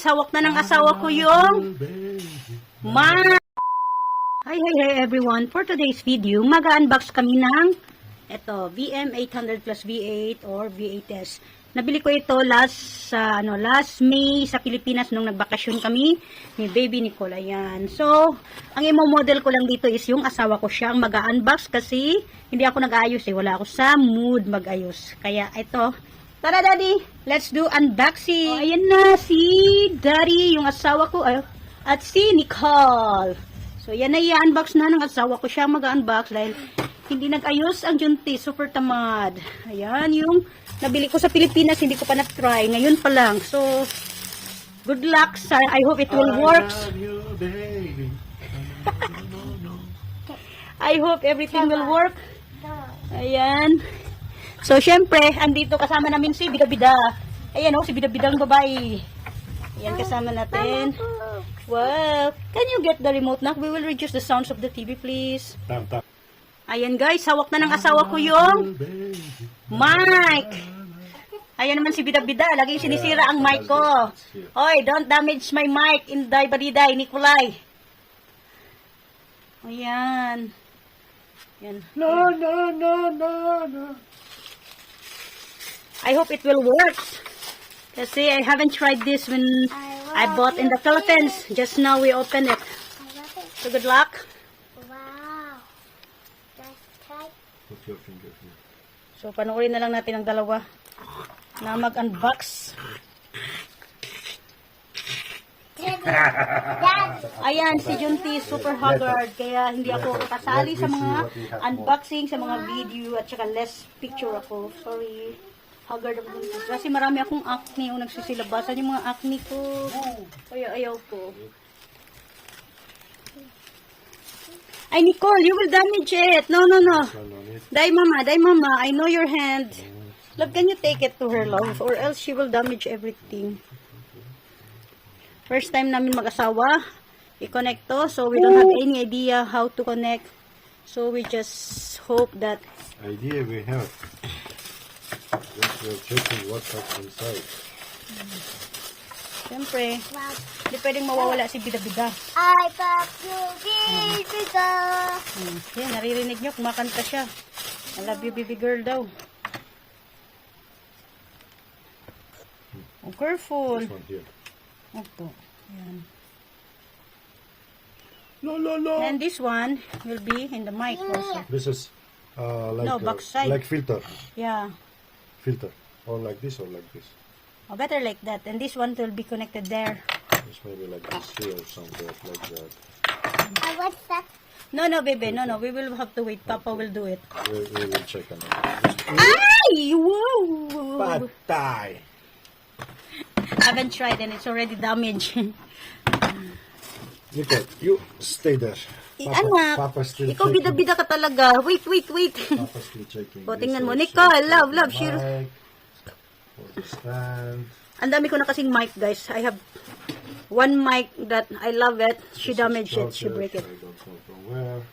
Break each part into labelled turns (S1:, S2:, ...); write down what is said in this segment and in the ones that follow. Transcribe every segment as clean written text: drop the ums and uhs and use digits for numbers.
S1: hawak na ng asawa ko yung Hi everyone. For today's video, mag-unbox kami ng ito, VM800 plus V8 or V8S. Nabili ko ito last May sa Pilipinas nung nagbakasyon kami ni Baby Nicole. Ayan. So, ang imo-model ko lang dito is yung asawa ko siyang mag-unbox kasi hindi ako nag-aayos Wala ako sa mood mag-ayos. Kaya ito, tara Daddy, let's do unboxing. Ayan na si Daddy, yung asawa ko, at si Nicole. So, yan na i-unbox na ng asawa ko siya mag-unbox dahil hindi nag-ayos ang Junti, super tamad. Ayan, yung nabili ko sa Pilipinas, hindi ko pa na-try. Ngayon pa lang. So, good luck, sir. I hope it will work. I hope everything will work. Ayan. So, syempre, andito kasama namin si Bida-Bida. Ayan si Bida-Bida ang babae. Ayan, kasama natin. Wow. Can you get the remote na? We will reduce the sounds of the TV, please. Ayan, guys. Hawak na ng asawa ko yung mic. Ayan naman si Bida-Bida. Laging sinisira ang mic ko. Hoy, don't damage my mic. Inday Badiday, Nikolay. Ayan. Ayan.
S2: No.
S1: I hope it will work. Kasi I haven't tried this when I bought in the Philippines. Just now we opened it. So good luck.
S3: Wow. Let's try.
S2: Put your finger here.
S1: So panoorin na lang natin ang dalawa na mag-unbox. Ayan, si Junti super haggard. Kaya hindi ako kasali sa mga unboxing, sa mga video, at saka less picture ako. Sorry. Haggard ako dito. Kasi marami akong acne o nagsisilabasan yung mga acne ko. Kaya ayaw ko. Ay, Nicole, you will damage it. No. Die, mama. I know your hand. Love, can you take it to her, love? Or else she will damage everything. First time namin mag-asawa. I-connect to. So, we don't have any idea how to connect. So, we just hope that...
S2: Idea we have. Just we're checking what's inside.
S1: Siyempre, hindi pwedeng mawawala si Bida-Bida.
S3: I love you, baby girl.
S1: Yan, naririnig nyo, kumakanta siya. I love you, baby girl daw. Oh, careful.
S2: This one here.
S1: Opo. Yan.
S2: No.
S1: And this one will be in the mic also.
S2: This is like
S1: No, backside.
S2: like filter.
S1: Yeah.
S2: Filter. Or like this or like this.
S1: Oh, better like that. And this one will be connected there.
S2: This maybe like this here or something like that.
S3: What's that?
S1: No, baby. No. We will have to wait. Papa will do it.
S2: We will check on it.
S1: Ay! Whoa!
S2: Patay!
S1: I haven't tried and it's already damaged.
S2: Nicole, you stay there.
S1: Anak,
S2: Papa's still
S1: ikaw
S2: checking.
S1: bida-bida ka talaga. Wait.
S2: Papa's still checking.
S1: O, tingnan
S2: This
S1: mo.
S2: also.
S1: Nicole, love.
S2: Mic, for the stand.
S1: Ang dami ko na kasing mic, guys. I have one mic that I love it. She
S2: This is
S1: damaged it. She
S2: charger.
S1: break it.
S2: I don't know from where.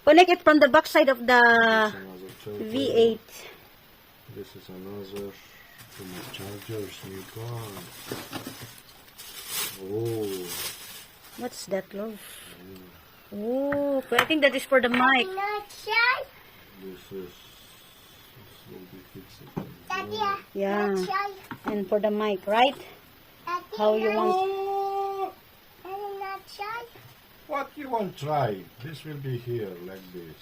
S1: Connect it from the back side of the
S2: This another charger.
S1: V8.
S2: This is another from the chargers. Nicole. Oh.
S1: What's that, love? Oh, I think that is for the mic.
S3: Not shy.
S2: This will be fixed.
S3: Daddy,
S1: Yeah.
S3: not shy.
S1: And for the mic, right?
S3: Daddy,
S1: How you want?
S2: Oh,
S3: Daddy, not shy.
S2: what you want try? This will be here like this.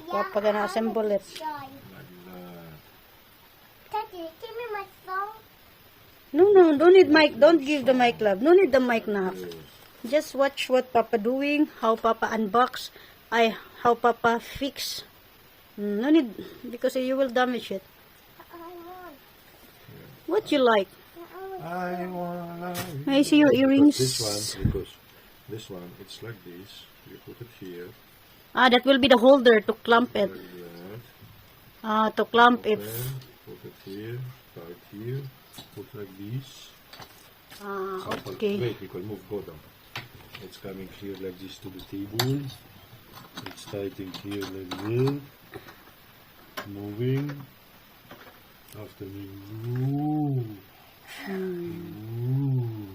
S1: Papa gonna assemble it.
S3: Shy.
S2: Like that.
S3: Daddy, give me my phone.
S1: No, don't need mic. Don't give the mic, love. No need the mic now.
S2: Yes.
S1: Just watch what Papa doing, how Papa unbox, how Papa fix. No need, because you will damage it.
S3: I want.
S1: What you like?
S2: I wanna.
S1: I see your earrings.
S2: This one, because this one, it's like this. You put it here.
S1: That will be the holder to clamp it.
S2: Like that.
S1: To clamp it.
S2: Then put it here. Start here. Put like this.
S1: Okay.
S2: Wait, we can move. Go down. It's coming here like this to the table. It's starting here like this. Moving. After me. Ooh. Ooh.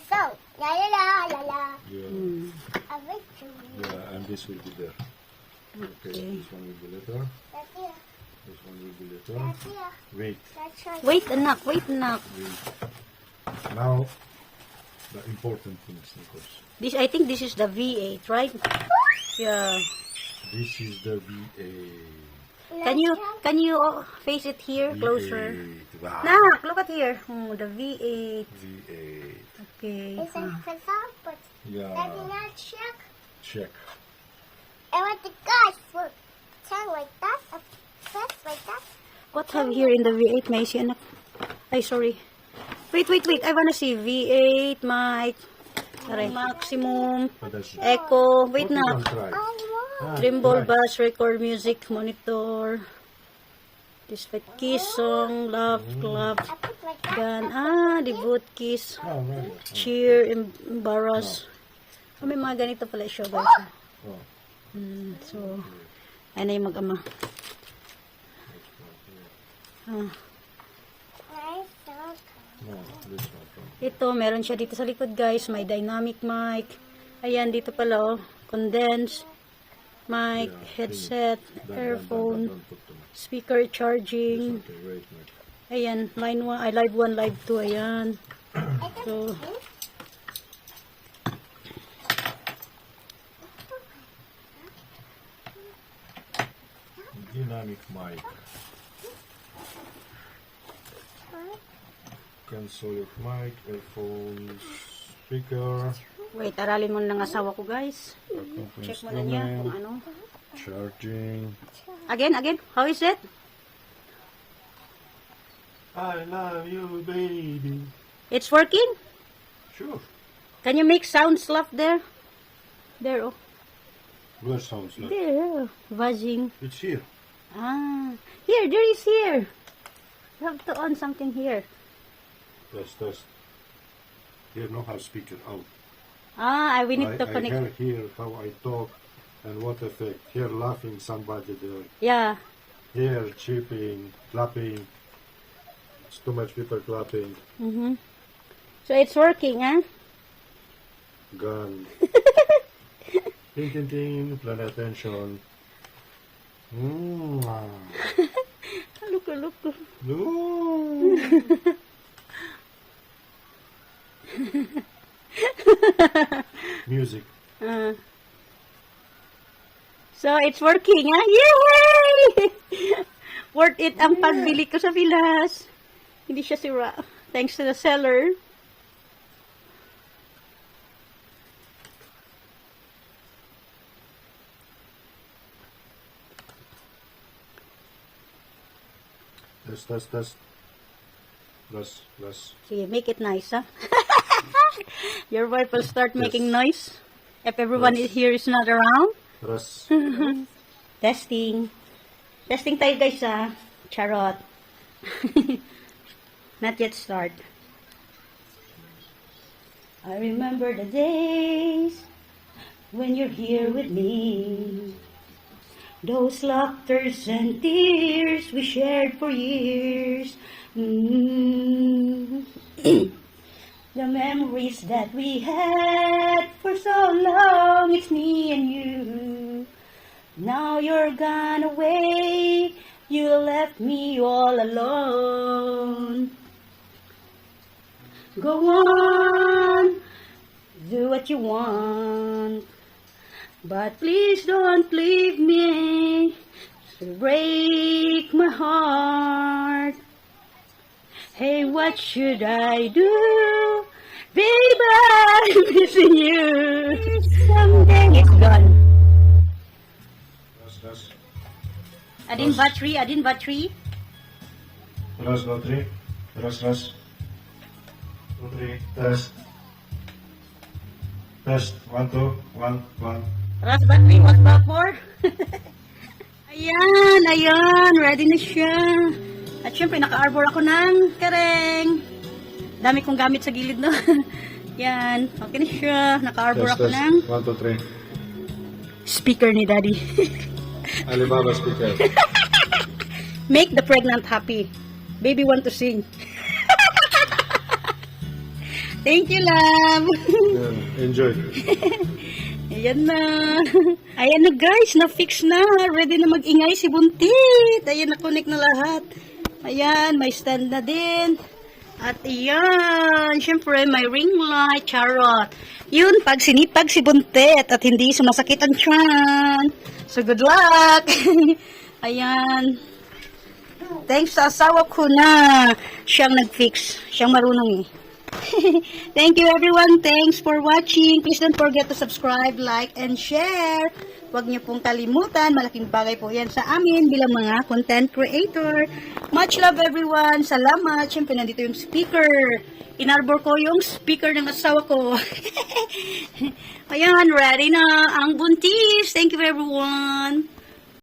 S3: So, la la la la la.
S2: Yeah.
S3: A victory.
S2: Yeah, and this will be there. Okay, this one will be later.
S3: That's here.
S2: This one will be later.
S3: That's here.
S2: Wait,
S3: That's right.
S1: Wait, anak. Wait, anak.
S2: wait. Now, the important things, Nikos.
S1: I think this is the V8, right? Yeah.
S2: This is the V8.
S1: Can you face it here closer?
S2: V8. Wow.
S1: Nak, look at here. Oh, the V8.
S2: V8.
S1: Okay.
S3: It's a facade, but
S2: Yeah.
S3: that's not check.
S2: Check.
S3: I want the guys for turn like that, a press like that.
S1: What have here in the V8, Macy, anak? Ay, sorry. Wait. I wanna see V8, mic. Aray, maximum.
S2: But that's
S1: Echo. Wait,
S2: what you
S1: nak.
S2: can try.
S3: I want.
S1: Trimble,
S2: try.
S1: bass, record music, monitor. Display keys, song, laugh, clap,
S3: I put like that.
S1: gun. Debut keys.
S2: Oh, right.
S1: Cheer, embarrass. So, may mga ganito pala siya, guys.
S2: Oh,
S1: So, ano yung mag-ama? Ah.
S3: Nice dog.
S2: no, this one.
S1: Ito, meron siya dito sa likod, guys. May dynamic mic. Ayan, dito pala, oh. Condense. Mic,
S2: Yeah,
S1: headset, earphone,
S2: Don't put too much.
S1: speaker charging.
S2: Okay, wait, wait.
S1: Ayan, line 1, live 1, live 2, ayan. So,
S2: Dynamic mic. Console mic, earphones, speaker,
S1: wait, aralin mo ng asawa ko, guys. Check mo na niya kung ano.
S2: charging.
S1: Again, how is it?
S2: I love you, baby.
S1: It's working?
S2: Sure.
S1: Can you make sounds laugh there? There, oh.
S2: Where sounds like?
S1: There, buzzing.
S2: It's here.
S1: Ah, here, there is here. You have to on something here.
S2: Test. Here, no how speaker out.
S1: Ah, we need to
S2: I
S1: connect.
S2: hear how I talk and what effect. Here laughing somebody there.
S1: Yeah.
S2: Here chipping, clapping. It's too much people clapping.
S1: Mm-hmm. So it's working, huh?
S2: Gun. Ting ting ting. Plan attention.
S1: Look.
S2: No. Music.
S1: So it's working, huh? Yay! Worth it ang pagbili ko sa Pilas. Hindi siya sira. Thanks to the seller.
S2: Test. Less.
S1: Sige, make it nice, huh? Your wife will start making noise if everyone
S2: Yes.
S1: here is not around.
S2: Less.
S1: Testing. Testing tayo, guys, ha? Charot. Not yet start. I remember the days when you're here with me. Those laughters and tears we shared for years. The memories that we had for so long, it's me and you. Now you're gone away, you left me all alone. Go on, do what you want, but please don't leave me to break my heart. Hey, what should I do? Baby, I'm missing you. Someday it's gone.
S2: Less.
S1: Add in battery.
S2: Raz, 2, 3. Raz. 2, 3. Test. 1, 2. 1.
S1: Ras battery, what's back for? Ayan, ready na siya. At syempre, naka-arbor ako ng kareng. Dami kong gamit sa gilid, no? Yan, okay na siya. Naka-arbor ako ng
S2: 1, 2, 3.
S1: speaker ni Daddy.
S2: Alibaba speaker.
S1: Make the pregnant happy. Baby want to sing. Thank you, love.
S2: Yeah, enjoy.
S1: Ayan na. Ayan na guys, na-fix na. Ready na mag-ingay si Buntit. Ayan, na-connect na lahat. Ayan, may stand na din. At ayan, syempre may ring light, charot. Yun, pag sinipag si Buntit at hindi sumasakit ang tiyan. So good luck. Ayan. Thanks sa asawa ko na siyang nag-fix. Siyang marunong eh. Thank you everyone. Thanks for watching. Please don't forget to subscribe, like, and share. Huwag niyo pong kalimutan. Malaking bagay po yan sa amin bilang mga content creator. Much love everyone. Salamat. Siyempre nandito yung speaker. Inarbor ko yung speaker ng asawa ko. Ayan, ready na ang buntis. Thank you everyone.